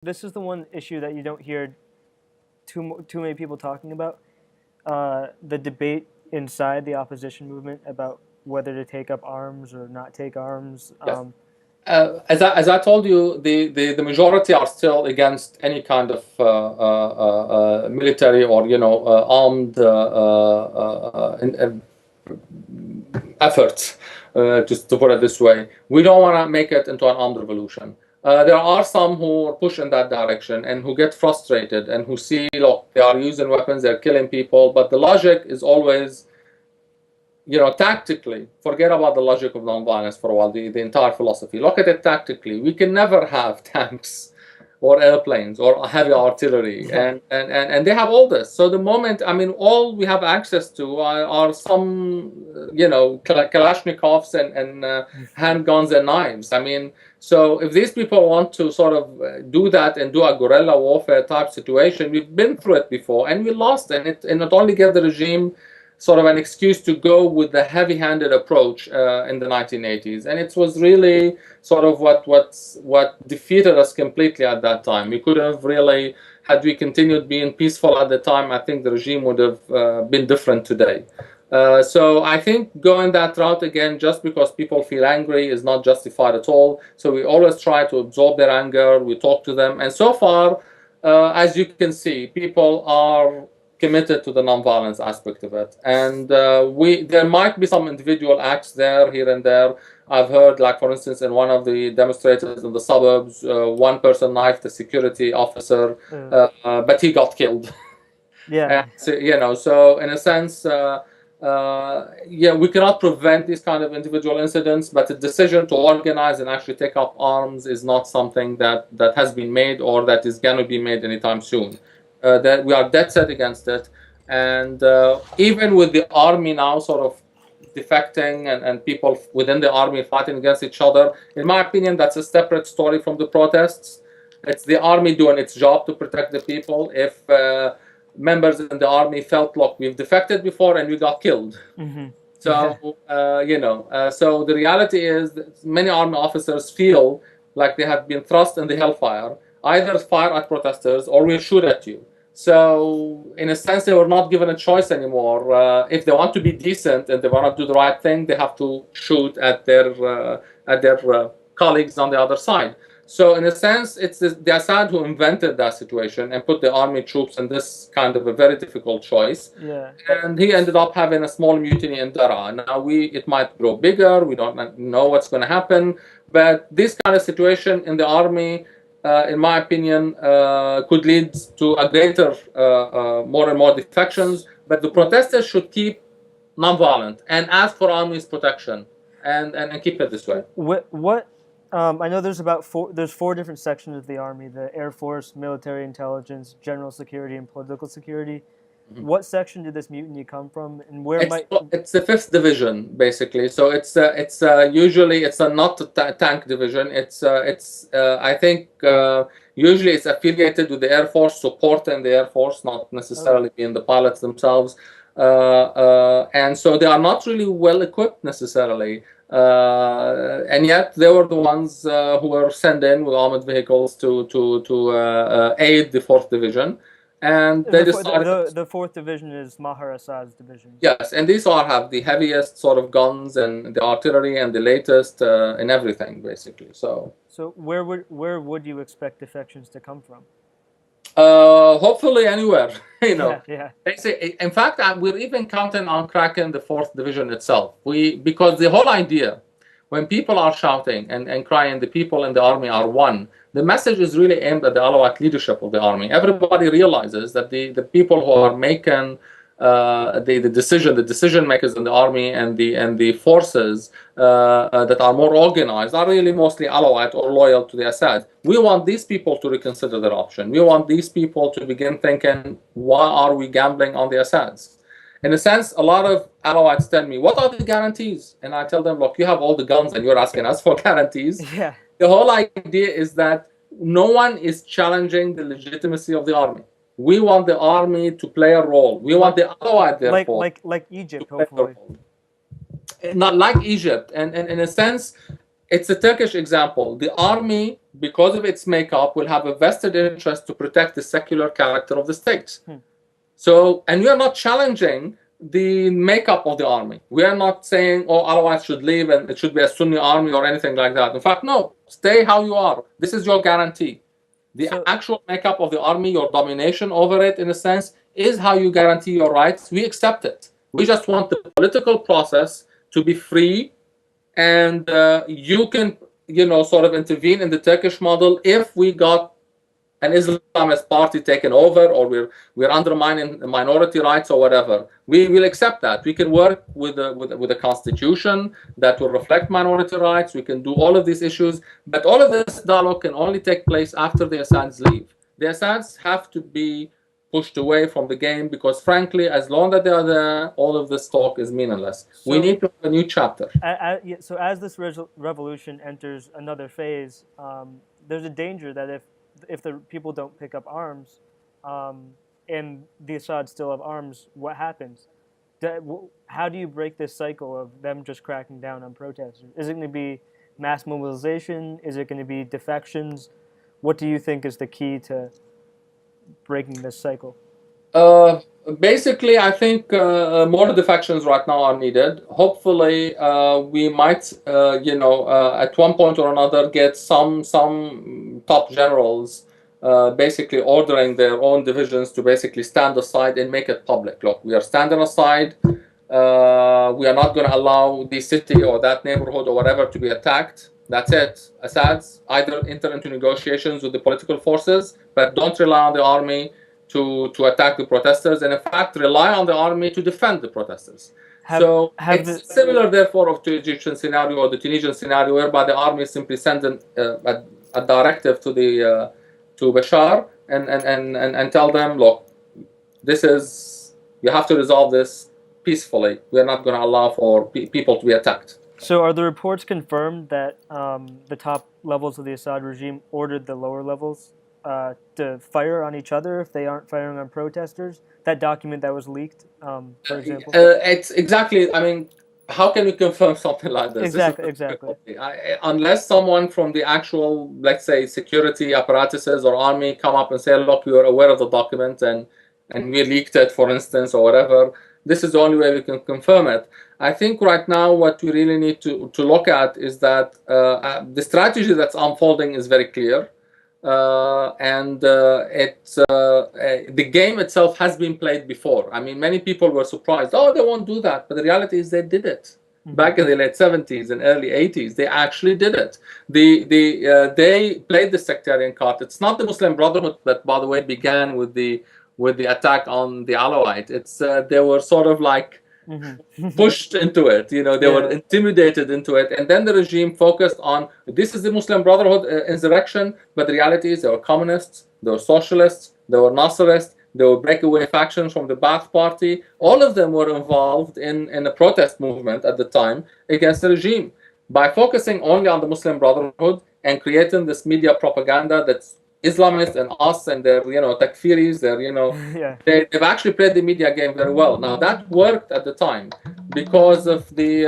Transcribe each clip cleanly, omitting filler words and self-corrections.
This is the one issue that you don't hear too many people talking about. The debate inside the opposition movement about whether to take up arms or not take arms. Yes. As I told you, the majority are still against any kind of military or armed efforts. Just to put it this way, we don't want to make it into an armed revolution. There are some who are pushed in that direction and who get frustrated and who see, look, they are using weapons, they're killing people, but the logic is always, tactically, forget about the logic of nonviolence for a while, the entire philosophy. Look at it tactically. We can never have tanks or airplanes or heavy artillery, and they have all this. So the moment, all we have access to are some, Kalashnikovs and handguns and knives. So if these people want to sort of do that and do a guerrilla warfare type situation, we've been through it before and we lost, and it only gave the regime sort of an excuse to go with the heavy-handed approach in the 1980s, and it was really sort of what defeated us completely at that time. We could have really, had we continued being peaceful at the time, I think the regime would have been different today. So I think going that route again, just because people feel angry, is not justified at all. So we always try to absorb their anger. We talk to them, and so far, as you can see, people are committed to the nonviolence aspect of it, and there might be some individual acts there, here and there. I've heard, like for instance, in one of the demonstrators in the suburbs, one person knifed a security officer, but he got killed. Yeah. So, so in a sense, we cannot prevent these kind of individual incidents, but the decision to organize and actually take up arms is not something that has been made or that is going to be made anytime soon. That we are dead set against it, and even with the army now sort of defecting and people within the army fighting against each other, in my opinion, that's a separate story from the protests. It's the army doing its job to protect the people. If members in the army felt, look, we've defected before and we got killed. Mm-hmm. So, so the reality is that many army officers feel like they have been thrust in the hellfire. Either fire at protesters or we shoot at you. So, in a sense, they were not given a choice anymore. If they want to be decent and they want to do the right thing, they have to shoot at their colleagues on the other side. So, in a sense, it's the Assad who invented that situation and put the army troops in this kind of a very difficult choice. Yeah. And he ended up having a small mutiny in Daraa. Now, it might grow bigger. We don't know what's going to happen. But this kind of situation in the army, in my opinion, could lead to a greater, more and more defections. But the protesters should keep nonviolent and ask for army's protection, and keep it this way. What I know there's there's four different sections of the army: the Air Force, military intelligence, general security, and political security. Mm-hmm. What section did this mutiny come from, and where it's the 5th division, basically. So it's usually it's not a tank division. I think usually it's affiliated with the Air Force, supporting the Air Force, not necessarily being the pilots themselves. And so they are not really well equipped necessarily. And yet they were the ones who were sent in with armored vehicles to aid the 4th division. And they decided the 4th division is Maher Assad's division. Yes, and these all have the heaviest sort of guns and the artillery and the latest in everything, basically. So where would you expect defections to come from? Hopefully anywhere. Yeah. They say, in fact, we're even counting on cracking the 4th division itself. Because the whole idea, when people are shouting and crying, the people in the army are one. The message is really aimed at the Alawite leadership of the army. Everybody realizes that the people who are making the decision makers in the army and the forces that are more organized are really mostly Alawite or loyal to the Assad. We want these people to reconsider their option. We want these people to begin thinking, why are we gambling on the Assads? In a sense, a lot of Alawites tell me, what are the guarantees? And I tell them, look, you have all the guns and you're asking us for guarantees. Yeah. The whole idea is that no one is challenging the legitimacy of the army. We want the army to play a role. We want the Alawite, therefore, like Egypt, hopefully. Not like Egypt. And in a sense, it's a Turkish example. The army, because of its makeup, will have a vested interest to protect the secular character of the state. So, and we are not challenging the makeup of the army. We are not saying, oh, Alawites should leave and it should be a Sunni army or anything like that. In fact, no, stay how you are. This is your guarantee. The actual makeup of the army, your domination over it, in a sense, is how you guarantee your rights. We accept it. We just want the political process to be free, and you can, sort of intervene in the Turkish model if we got an Islamist party taken over, or we're undermining minority rights or whatever. We will accept that. We can work with a constitution that will reflect minority rights. We can do all of these issues, but all of this dialogue can only take place after the Assads leave. The Assads have to be pushed away from the game, because frankly, as long as they are there, all of this talk is meaningless. So we need to have a new chapter. So as this revolution enters another phase, there's a danger that if the people don't pick up arms, and the Assad still have arms, what happens? How do you break this cycle of them just cracking down on protesters? Is it going to be mass mobilization? Is it going to be defections? What do you think is the key to breaking this cycle? Basically, I think more defections right now are needed. Hopefully, we might, at one point or another, get some top generals basically ordering their own divisions to basically stand aside and make it public. Look, we are standing aside. We are not going to allow the city or that neighborhood or whatever to be attacked. That's it. Assads either enter into negotiations with the political forces, but don't rely on the army to attack the protesters, and in fact rely on the army to defend the protesters. It's similar, therefore, to the Egyptian scenario or the Tunisian scenario, whereby the army simply sends a directive to Bashar and tell them, look, you have to resolve this peacefully. We are not going to allow for people to be attacked. So are the reports confirmed that the top levels of the Assad regime ordered the lower levels to fire on each other if they aren't firing on protesters? That document that was leaked, for example? It's exactly, I mean, how can you confirm something like this? Exactly. Unless someone from the actual, let's say, security apparatuses or army come up and say, look, we are aware of the document and we leaked it, for instance, or whatever. This is the only way we can confirm it. I think right now what we really need to look at is that the strategy that's unfolding is very clear. The game itself has been played before. I mean, many people were surprised. Oh, they won't do that. But the reality is they did it. Back in the late 70s and early 80s, they actually did it. They played the sectarian card. It's not the Muslim Brotherhood that, by the way, began with the attack on the Alawite. It's they were sort of like pushed into it. They were intimidated into it, and then the regime focused on, this is the Muslim Brotherhood insurrection, but the reality is they were communists, they were socialists, they were Nasserists, they were breakaway factions from the Ba'ath Party. All of them were involved in a protest movement at the time against the regime. By focusing only on the Muslim Brotherhood and creating this media propaganda that's Islamists and us and their, takfiris, they've actually played the media game very well. Now that worked at the time because of the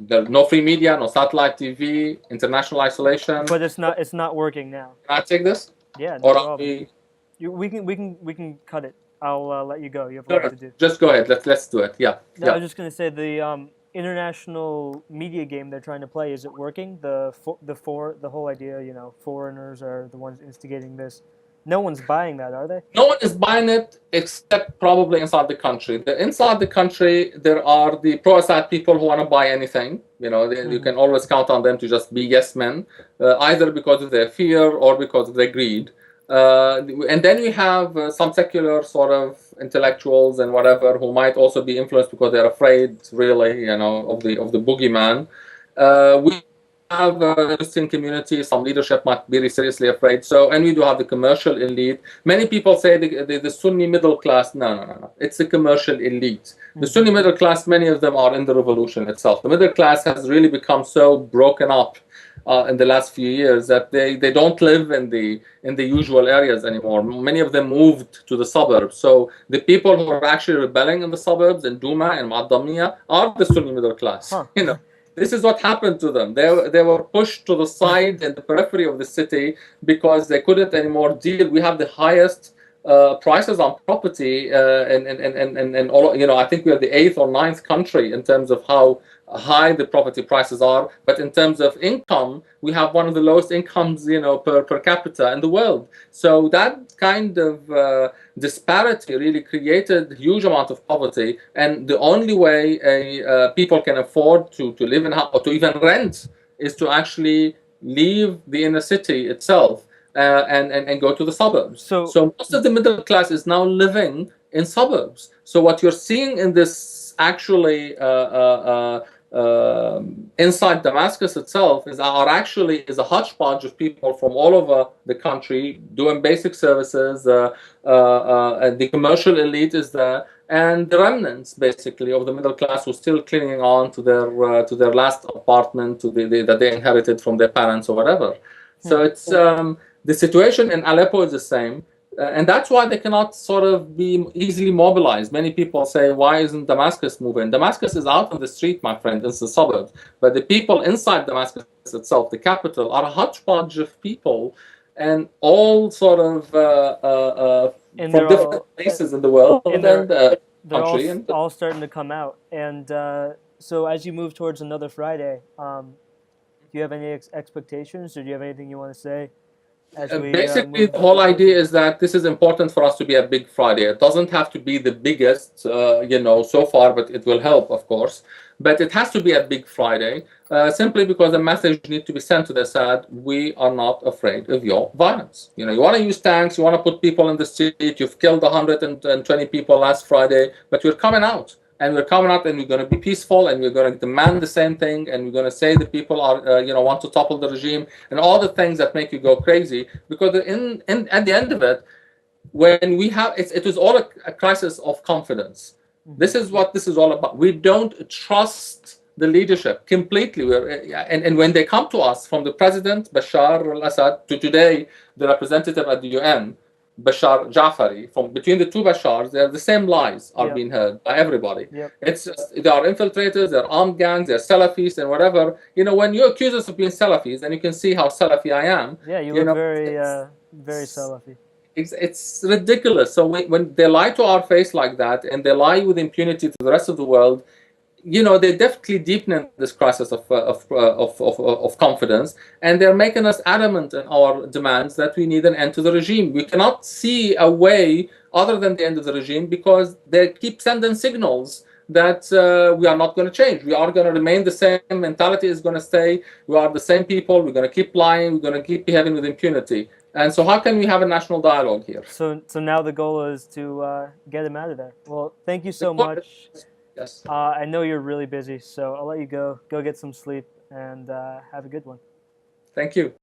no free media, no satellite TV, international isolation. But it's not working now. Can I take this? Yeah. No, we can cut it. I'll let you go. You have work to do. Just go ahead. Let's do it. Yeah. No, I was just gonna say the international media game they're trying to play, is it working? The whole idea, foreigners are the ones instigating this. No one's buying that, are they? No one is buying it except probably inside the country. Inside the country, there are the pro-Assad people who want to buy anything. You can always count on them to just be yes men, either because of their fear or because of their greed. And then we have some secular sort of intellectuals and whatever who might also be influenced because they're afraid, really, of the boogeyman. We have a Christian community, some leadership might be seriously afraid. And we do have the commercial elite. Many people say the Sunni middle class. No. It's the commercial elite. The Sunni middle class, many of them are in the revolution itself. The middle class has really become so broken up in the last few years that they don't live in the usual areas anymore. Many of them moved to the suburbs. So the people who are actually rebelling in the suburbs in Douma and Mu'addamiyya are the Sunni middle class. This is what happened to them. They were pushed to the side and the periphery of the city because they couldn't anymore deal. We have the highest prices on property, and all. I think we are the 8th or 9th country in terms of how high the property prices are. But in terms of income, we have one of the lowest incomes, per capita in the world. So that kind of disparity really created a huge amount of poverty, and the only way people can afford to live in or to even rent is to actually leave the inner city itself, and go to the suburbs. So So most of the middle class is now living in suburbs. So what you're seeing in this actually inside Damascus itself is a hodgepodge of people from all over the country doing basic services. And the commercial elite is there, and the remnants basically of the middle class who still clinging on to their last apartment that they inherited from their parents or whatever. So it's the situation in Aleppo is the same. And that's why they cannot sort of be easily mobilized. Many people say, why isn't Damascus moving? Damascus is out on the street, my friend, it's the suburbs. But the people inside Damascus itself, the capital, are a hodgepodge of people, and all sort of from different places in the world and the country. They're all starting to come out. And so as you move towards another Friday, do you have any expectations, or do you have anything you want to say? Basically, the whole idea is that this is important for us to be a big Friday. It doesn't have to be the biggest, so far, but it will help, of course. But it has to be a big Friday, simply because the message needs to be sent to the Assad: we are not afraid of your violence. You want to use tanks, you want to put people in the street. You've killed 120 people last Friday, but you're coming out. And we're coming out, and we're going to be peaceful, and we're going to demand the same thing, and we're going to say the people are, want to topple the regime, and all the things that make you go crazy. Because at the end of it, when we have it was all a crisis of confidence. This is what this is all about. We don't trust the leadership completely. And when they come to us, from the president Bashar al-Assad to today the representative at the UN, Bashar Jafari, from between the two Bashars, the same lies are being heard by everybody. It's just, they are infiltrators, they're armed gangs, they're Salafis and whatever. When you accuse us of being Salafis, and you can see how Salafi I am. Yeah, you look very Salafi. It's ridiculous. So when they lie to our face like that, and they lie with impunity to the rest of the world, they're definitely deepening this crisis of confidence, and they're making us adamant in our demands that we need an end to the regime. We cannot see a way other than the end of the regime, because they keep sending signals that we are not going to change. We are going to remain the same. Mentality is going to stay. We are the same people. We're going to keep lying. We're going to keep behaving with impunity. And so how can we have a national dialogue here? So now the goal is to get him out of there. Well, thank you so much. Yes. I know you're really busy, so I'll let you go. Go get some sleep, and have a good one. Thank you.